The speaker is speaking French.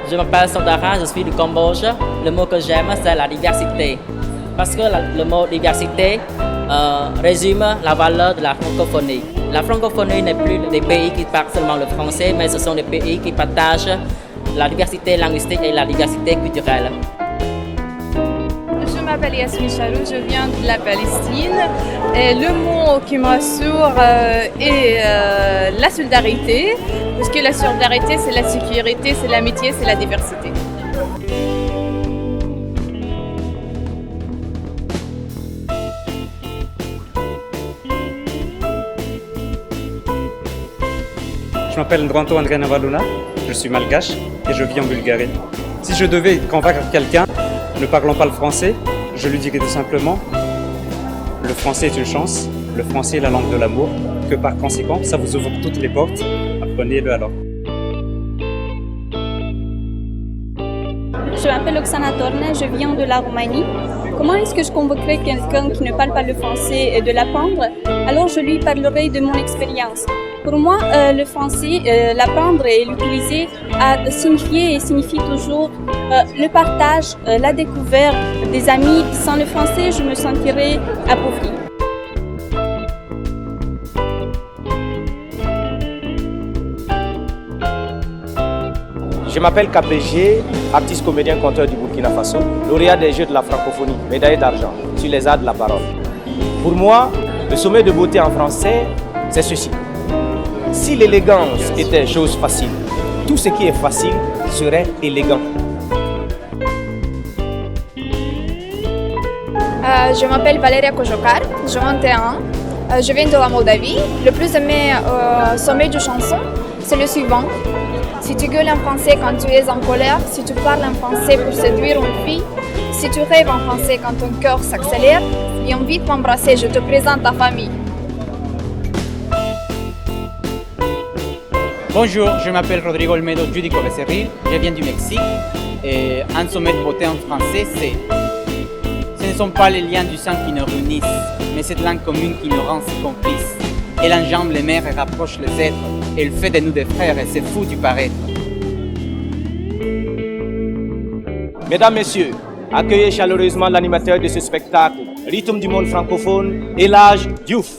Je m'appelle Sandara, je suis du Cambodge. Le mot que j'aime, c'est la diversité. Parce que le mot diversité résume la valeur de la francophonie. La francophonie n'est plus des pays qui parlent seulement le français, mais ce sont des pays qui partagent la diversité linguistique et la diversité culturelle. Je m'appelle Yasmine Charou, je viens de la Palestine. Et le mot qui me rassure est la solidarité, parce que la solidarité, c'est la sécurité, c'est l'amitié, c'est la diversité. Je m'appelle Ndranto André Navaluna, je suis malgache et je vis en Bulgarie. Si je devais convaincre quelqu'un ne parlant pas le français, je lui dirais tout simplement le français est une chance, le français est la langue de l'amour, que par conséquent, ça vous ouvre toutes les portes, apprenez-le alors. Je m'appelle Oksana Torne, je viens de la Roumanie. Comment est-ce que je convoquerais quelqu'un qui ne parle pas le français et de l'apprendre? Alors je lui parlerai de mon expérience. Pour moi, le français, l'apprendre et l'utiliser a signifié et signifie toujours le partage, la découverte des amis. Sans le français, je me sentirais appauvrie. Je m'appelle KPG, artiste comédien conteur du Burkina Faso, lauréat des Jeux de la francophonie, médaillé d'argent sur les arts de la parole. Pour moi, le sommet de beauté en français, c'est ceci. Si l'élégance était chose facile, tout ce qui est facile serait élégant. Je m'appelle Valeria Kojokar, j'ai 21 ans, je viens de la Moldavie. Le plus aimé sommet de chanson, c'est le suivant. Si tu gueules en français quand tu es en colère, si tu parles en français pour séduire une fille, si tu rêves en français quand ton cœur s'accélère, viens vite m'embrasser, je te présente ta famille. Bonjour, je m'appelle Rodrigo Olmedo Judico Becerril, je viens du Mexique et un sommet de beauté en français, ce ne sont pas les liens du sang qui nous réunissent, mais cette langue commune qui nous rend si complices. Elle enjambe les mers et rapproche les êtres, elle fait de nous des frères et c'est fou du paraître. Mesdames, Messieurs, accueillez chaleureusement l'animateur de ce spectacle, Rythme du monde francophone, Elhadj Diouf.